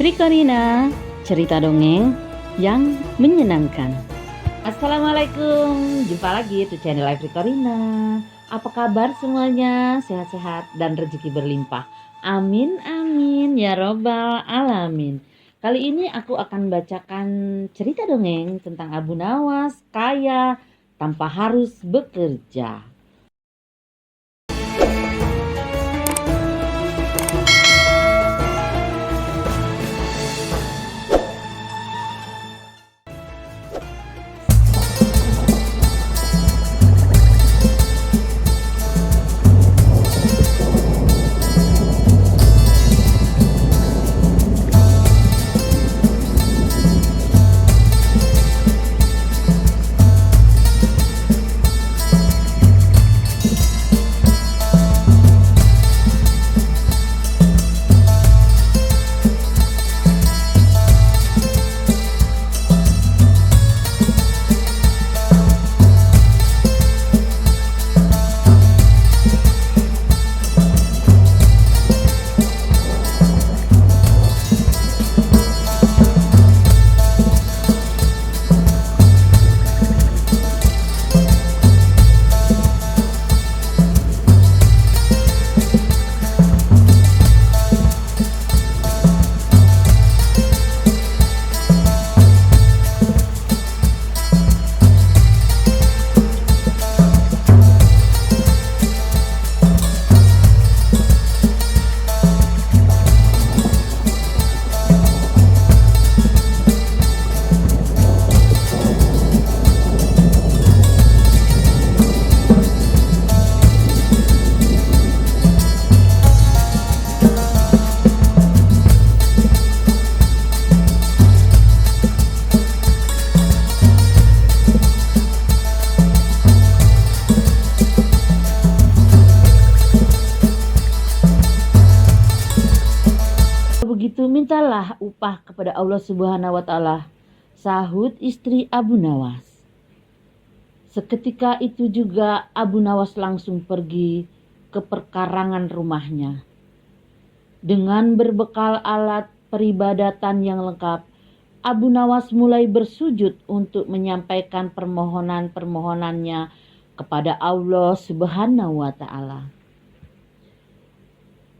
Rikorina, cerita dongeng yang menyenangkan. Assalamualaikum, jumpa lagi di channel Live Rikorina. Apa kabar semuanya? Sehat-sehat dan rezeki berlimpah. Amin amin ya robbal alamin. Kali ini aku akan bacakan cerita dongeng tentang Abu Nawas kaya tanpa harus bekerja. Begitu mintalah upah kepada Allah Subhanahu wa Ta'ala, sahut istri Abu Nawas. Seketika itu juga Abu Nawas langsung pergi ke perkarangan rumahnya. Dengan berbekal alat peribadatan yang lengkap, Abu Nawas mulai bersujud untuk menyampaikan permohonan-permohonannya kepada Allah Subhanahu wa Ta'ala.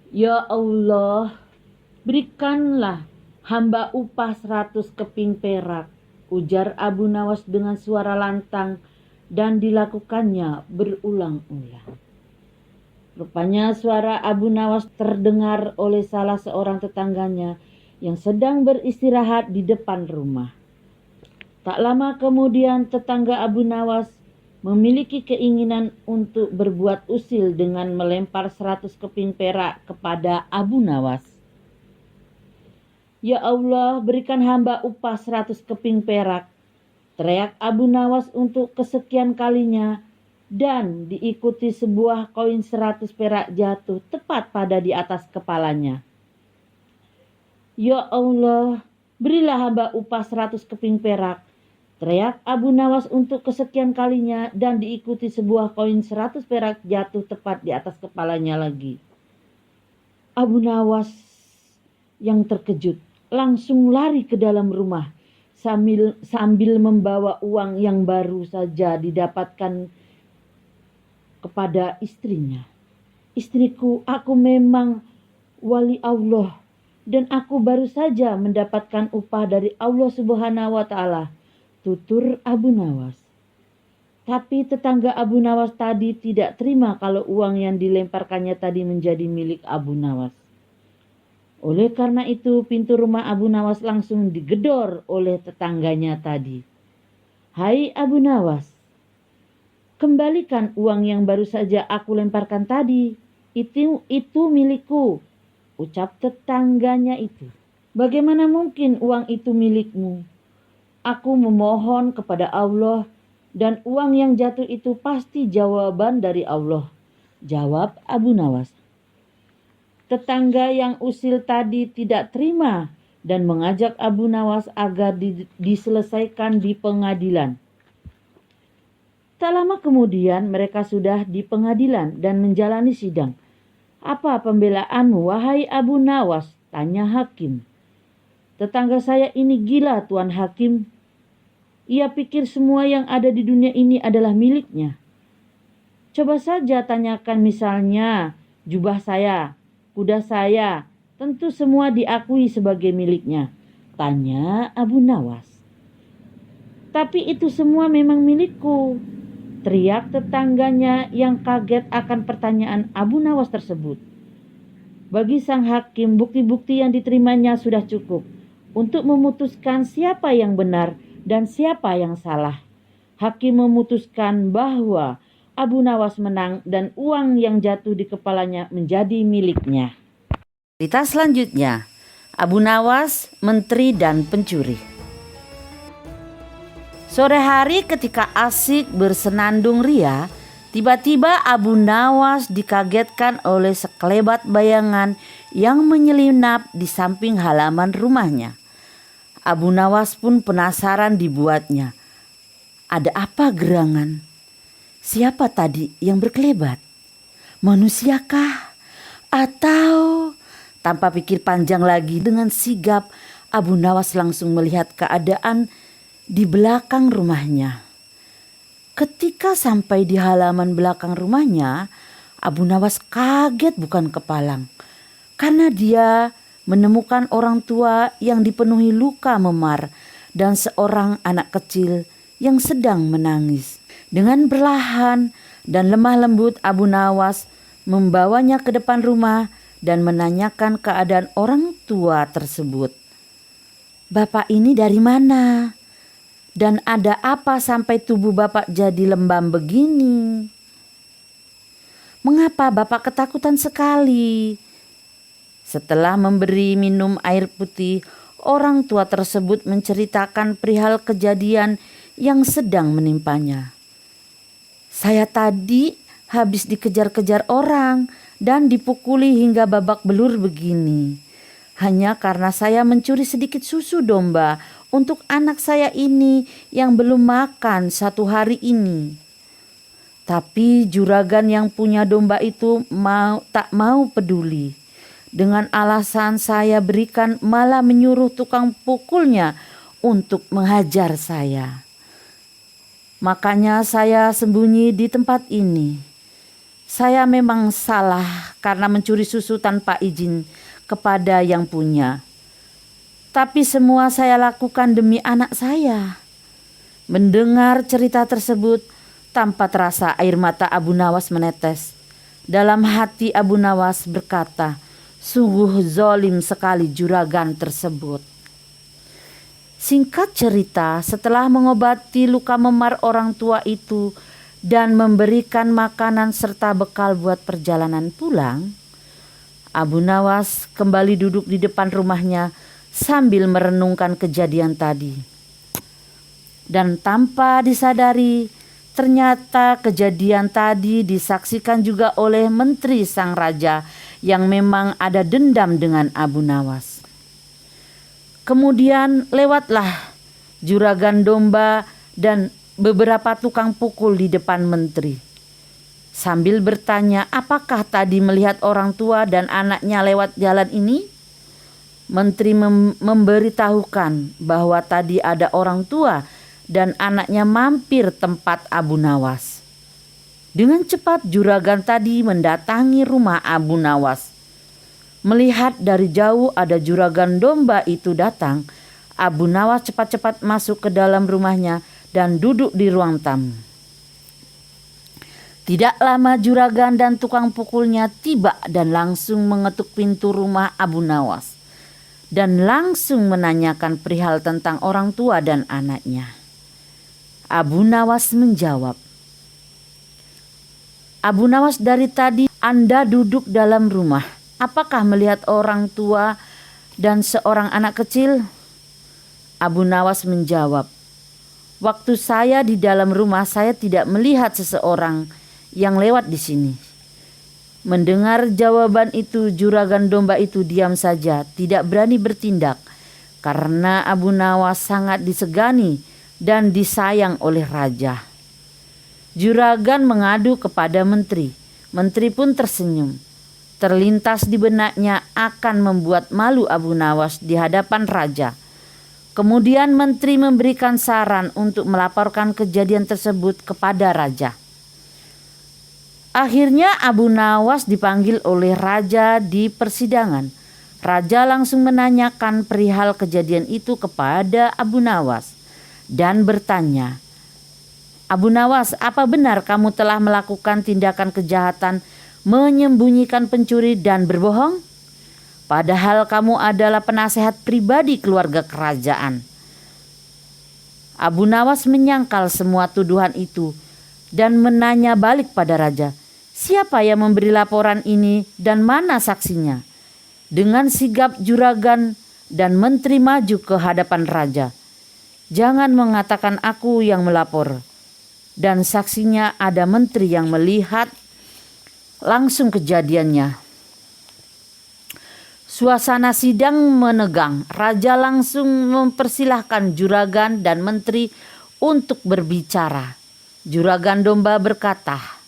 Ya Allah, berikanlah hamba upah 100 keping perak, ujar Abu Nawas dengan suara lantang, dan dilakukannya berulang-ulang. Rupanya suara Abu Nawas terdengar oleh salah seorang tetangganya yang sedang beristirahat di depan rumah. Tak lama kemudian tetangga Abu Nawas memiliki keinginan untuk berbuat usil dengan melempar 100 keping perak kepada Abu Nawas. Ya Allah, berikan hamba upah 100 keping perak, teriak Abu Nawas untuk kesekian kalinya, dan diikuti sebuah koin 100 perak jatuh tepat pada di atas kepalanya. Ya Allah, berilah hamba upah 100 keping perak, teriak Abu Nawas untuk kesekian kalinya, dan diikuti sebuah koin 100 perak jatuh tepat di atas kepalanya lagi. Abu Nawas yang terkejut langsung lari ke dalam rumah sambil membawa uang yang baru saja didapatkan kepada istrinya. Istriku, aku memang wali Allah dan aku baru saja mendapatkan upah dari Allah Subhanahu wa Ta'ala, tutur Abu Nawas. Tapi tetangga Abu Nawas tadi tidak terima kalau uang yang dilemparkannya tadi menjadi milik Abu Nawas. Oleh karena itu, pintu rumah Abu Nawas langsung digedor oleh tetangganya tadi. Hai Abu Nawas, kembalikan uang yang baru saja aku lemparkan tadi. Itu milikku, ucap tetangganya itu. Bagaimana mungkin uang itu milikmu? Aku memohon kepada Allah dan uang yang jatuh itu pasti jawaban dari Allah, jawab Abu Nawas. Tetangga yang usil tadi tidak terima dan mengajak Abu Nawas agar diselesaikan di pengadilan. Tak lama kemudian mereka sudah di pengadilan dan menjalani sidang. Apa pembelaanmu, wahai Abu Nawas? Tanya hakim. Tetangga saya ini gila, Tuan Hakim. Ia pikir semua yang ada di dunia ini adalah miliknya. Coba saja tanyakan misalnya jubah saya, kuda saya, tentu semua diakui sebagai miliknya. Tanya Abu Nawas. Tapi itu semua memang milikku, teriak tetangganya yang kaget akan pertanyaan Abu Nawas tersebut. Bagi sang hakim, bukti-bukti yang diterimanya sudah cukup untuk memutuskan siapa yang benar dan siapa yang salah. Hakim memutuskan bahwa Abu Nawas menang dan uang yang jatuh di kepalanya menjadi miliknya. Cerita selanjutnya, Abu Nawas, menteri dan pencuri. Sore hari ketika asik bersenandung ria, tiba-tiba Abu Nawas dikagetkan oleh sekelebat bayangan yang menyelinap di samping halaman rumahnya. Abu Nawas pun penasaran dibuatnya. Ada apa gerangan? Siapa tadi yang berkelebat? Manusiakah? Atau... Tanpa pikir panjang lagi, dengan sigap Abu Nawas langsung melihat keadaan di belakang rumahnya. Ketika sampai di halaman belakang rumahnya, Abu Nawas kaget bukan kepalang. Karena dia menemukan orang tua yang dipenuhi luka memar dan seorang anak kecil yang sedang menangis. Dengan perlahan dan lemah lembut Abu Nawas membawanya ke depan rumah dan menanyakan keadaan orang tua tersebut. Bapak ini dari mana? Dan ada apa sampai tubuh bapak jadi lembam begini? Mengapa bapak ketakutan sekali? Setelah memberi minum air putih, orang tua tersebut menceritakan perihal kejadian yang sedang menimpanya. Saya tadi habis dikejar-kejar orang dan dipukuli hingga babak belur begini. Hanya karena saya mencuri sedikit susu domba untuk anak saya ini yang belum makan 1 hari ini. Tapi juragan yang punya domba itu tak mau peduli. Dengan alasan saya berikan malah menyuruh tukang pukulnya untuk menghajar saya. Makanya saya sembunyi di tempat ini. Saya memang salah karena mencuri susu tanpa izin kepada yang punya. Tapi semua saya lakukan demi anak saya. Mendengar cerita tersebut, tanpa terasa air mata Abu Nawas menetes. Dalam hati Abu Nawas berkata, sungguh zalim sekali juragan tersebut. Singkat cerita, setelah mengobati luka memar orang tua itu dan memberikan makanan serta bekal buat perjalanan pulang, Abu Nawas kembali duduk di depan rumahnya sambil merenungkan kejadian tadi. Dan tanpa disadari, ternyata kejadian tadi disaksikan juga oleh menteri sang raja yang memang ada dendam dengan Abu Nawas. Kemudian lewatlah juragan domba dan beberapa tukang pukul di depan menteri. Sambil bertanya, apakah tadi melihat orang tua dan anaknya lewat jalan ini? Menteri memberitahukan bahwa tadi ada orang tua dan anaknya mampir tempat Abu Nawas. Dengan cepat juragan tadi mendatangi rumah Abu Nawas. Melihat dari jauh ada juragan domba itu datang, Abu Nawas cepat-cepat masuk ke dalam rumahnya dan duduk di ruang tamu. Tidak lama juragan dan tukang pukulnya tiba dan langsung mengetuk pintu rumah Abu Nawas dan langsung menanyakan perihal tentang orang tua dan anaknya. Abu Nawas menjawab, Abu Nawas, dari tadi Anda duduk dalam rumah. Apakah melihat orang tua dan seorang anak kecil? Abu Nawas menjawab, waktu saya di dalam rumah saya tidak melihat seseorang yang lewat di sini. Mendengar jawaban itu, juragan domba itu diam saja, tidak berani bertindak karena Abu Nawas sangat disegani dan disayang oleh raja. Juragan mengadu kepada menteri. Menteri pun tersenyum. terlintas di benaknya akan membuat malu Abu Nawas di hadapan raja. Kemudian menteri memberikan saran untuk melaporkan kejadian tersebut kepada raja. Akhirnya Abu Nawas dipanggil oleh raja di persidangan. Raja langsung menanyakan perihal kejadian itu kepada Abu Nawas dan bertanya, "Abu Nawas, apa benar kamu telah melakukan tindakan kejahatan, menyembunyikan pencuri dan berbohong? Padahal kamu adalah penasehat pribadi keluarga kerajaan." Abu Nawas menyangkal semua tuduhan itu dan menanya balik pada raja, "Siapa yang memberi laporan ini dan mana saksinya?" Dengan sigap juragan dan menteri maju ke hadapan raja. "Jangan mengatakan aku yang melapor." Dan saksinya ada menteri yang melihat langsung kejadiannya. Suasana sidang menegang. Raja langsung mempersilahkan juragan dan menteri untuk berbicara. Juragan domba berkata,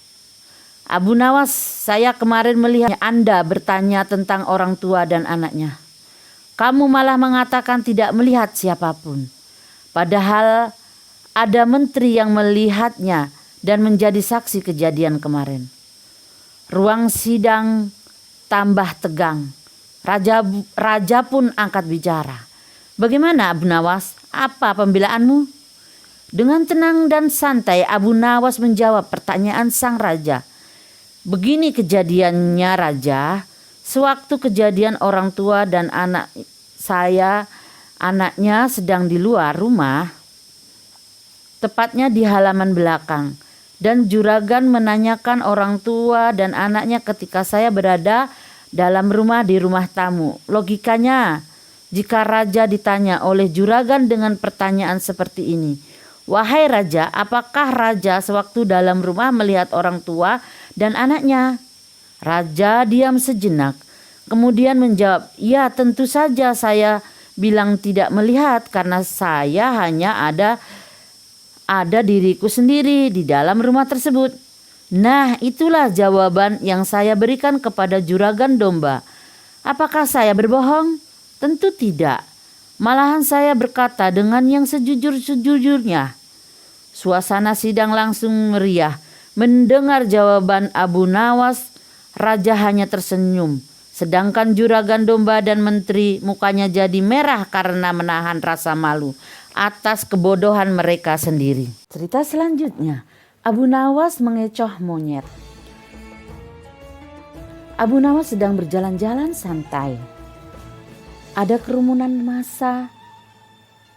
"Abu Nawas, saya kemarin melihat Anda bertanya tentang orang tua dan anaknya. Kamu malah mengatakan tidak melihat siapapun. Padahal ada menteri yang melihatnya dan menjadi saksi kejadian kemarin." Ruang sidang tambah tegang. Raja pun angkat bicara. "Bagaimana Abu Nawas? Apa pembelaanmu?" Dengan tenang dan santai Abu Nawas menjawab pertanyaan sang raja. "Begini kejadiannya raja, sewaktu kejadian orang tua dan anaknya sedang di luar rumah, tepatnya di halaman belakang. Dan juragan menanyakan orang tua dan anaknya ketika saya berada dalam rumah di rumah tamu. Logikanya, jika raja ditanya oleh juragan dengan pertanyaan seperti ini, 'Wahai raja, apakah raja sewaktu dalam rumah melihat orang tua dan anaknya?' Raja diam sejenak, kemudian menjawab, 'Ya, tentu saja saya bilang tidak melihat karena saya hanya ada diriku sendiri di dalam rumah tersebut.' Nah, itulah jawaban yang saya berikan kepada juragan domba. Apakah saya berbohong? Tentu tidak. Malahan saya berkata dengan yang sejujur-sejujurnya." Suasana sidang langsung meriah. Mendengar jawaban Abu Nawas, raja hanya tersenyum. Sedangkan juragan domba dan menteri mukanya jadi merah karena menahan rasa malu atas kebodohan mereka sendiri. Cerita selanjutnya, Abu Nawas mengecoh monyet. Abu Nawas sedang berjalan-jalan santai. Ada kerumunan massa.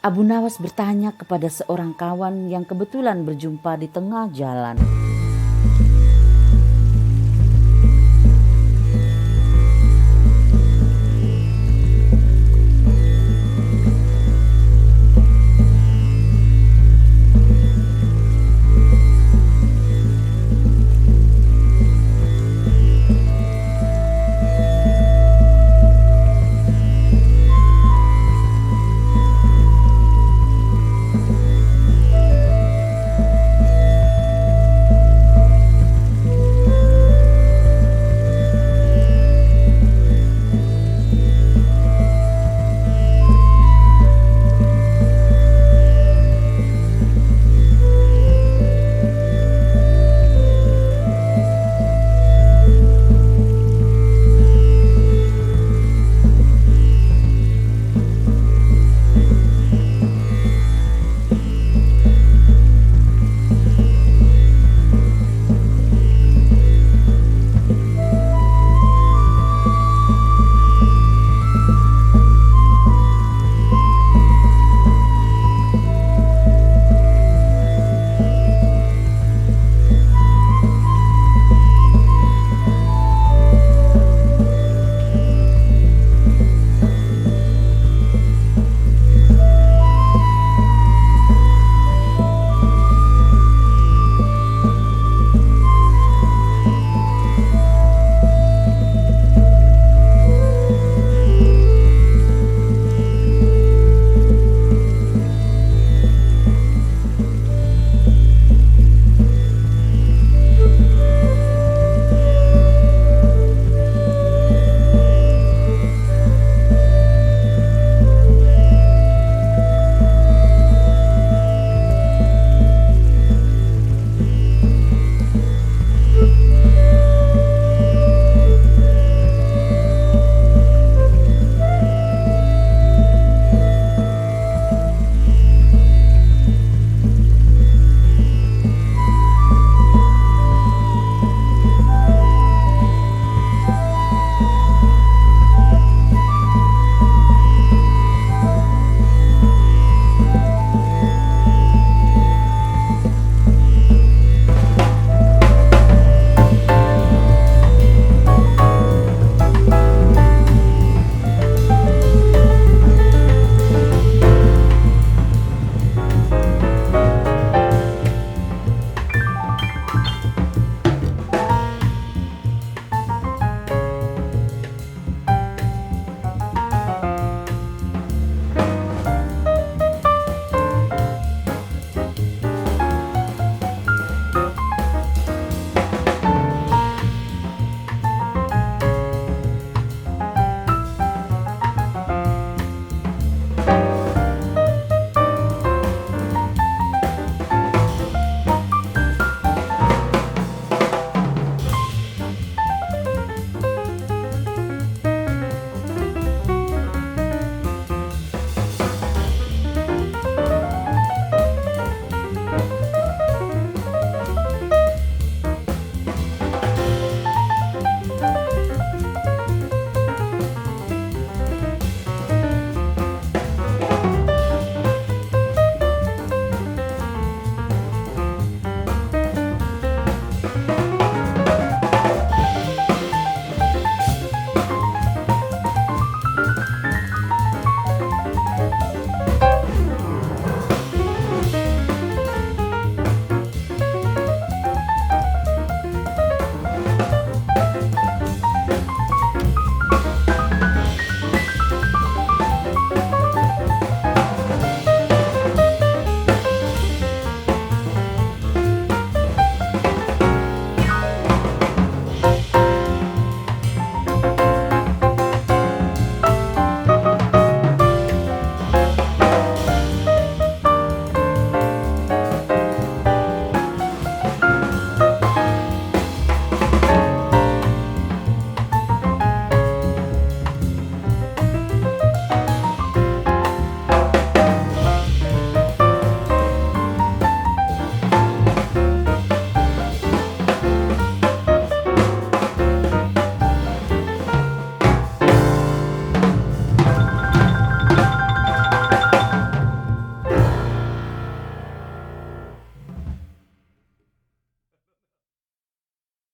Abu Nawas bertanya kepada seorang kawan yang kebetulan berjumpa di tengah jalan,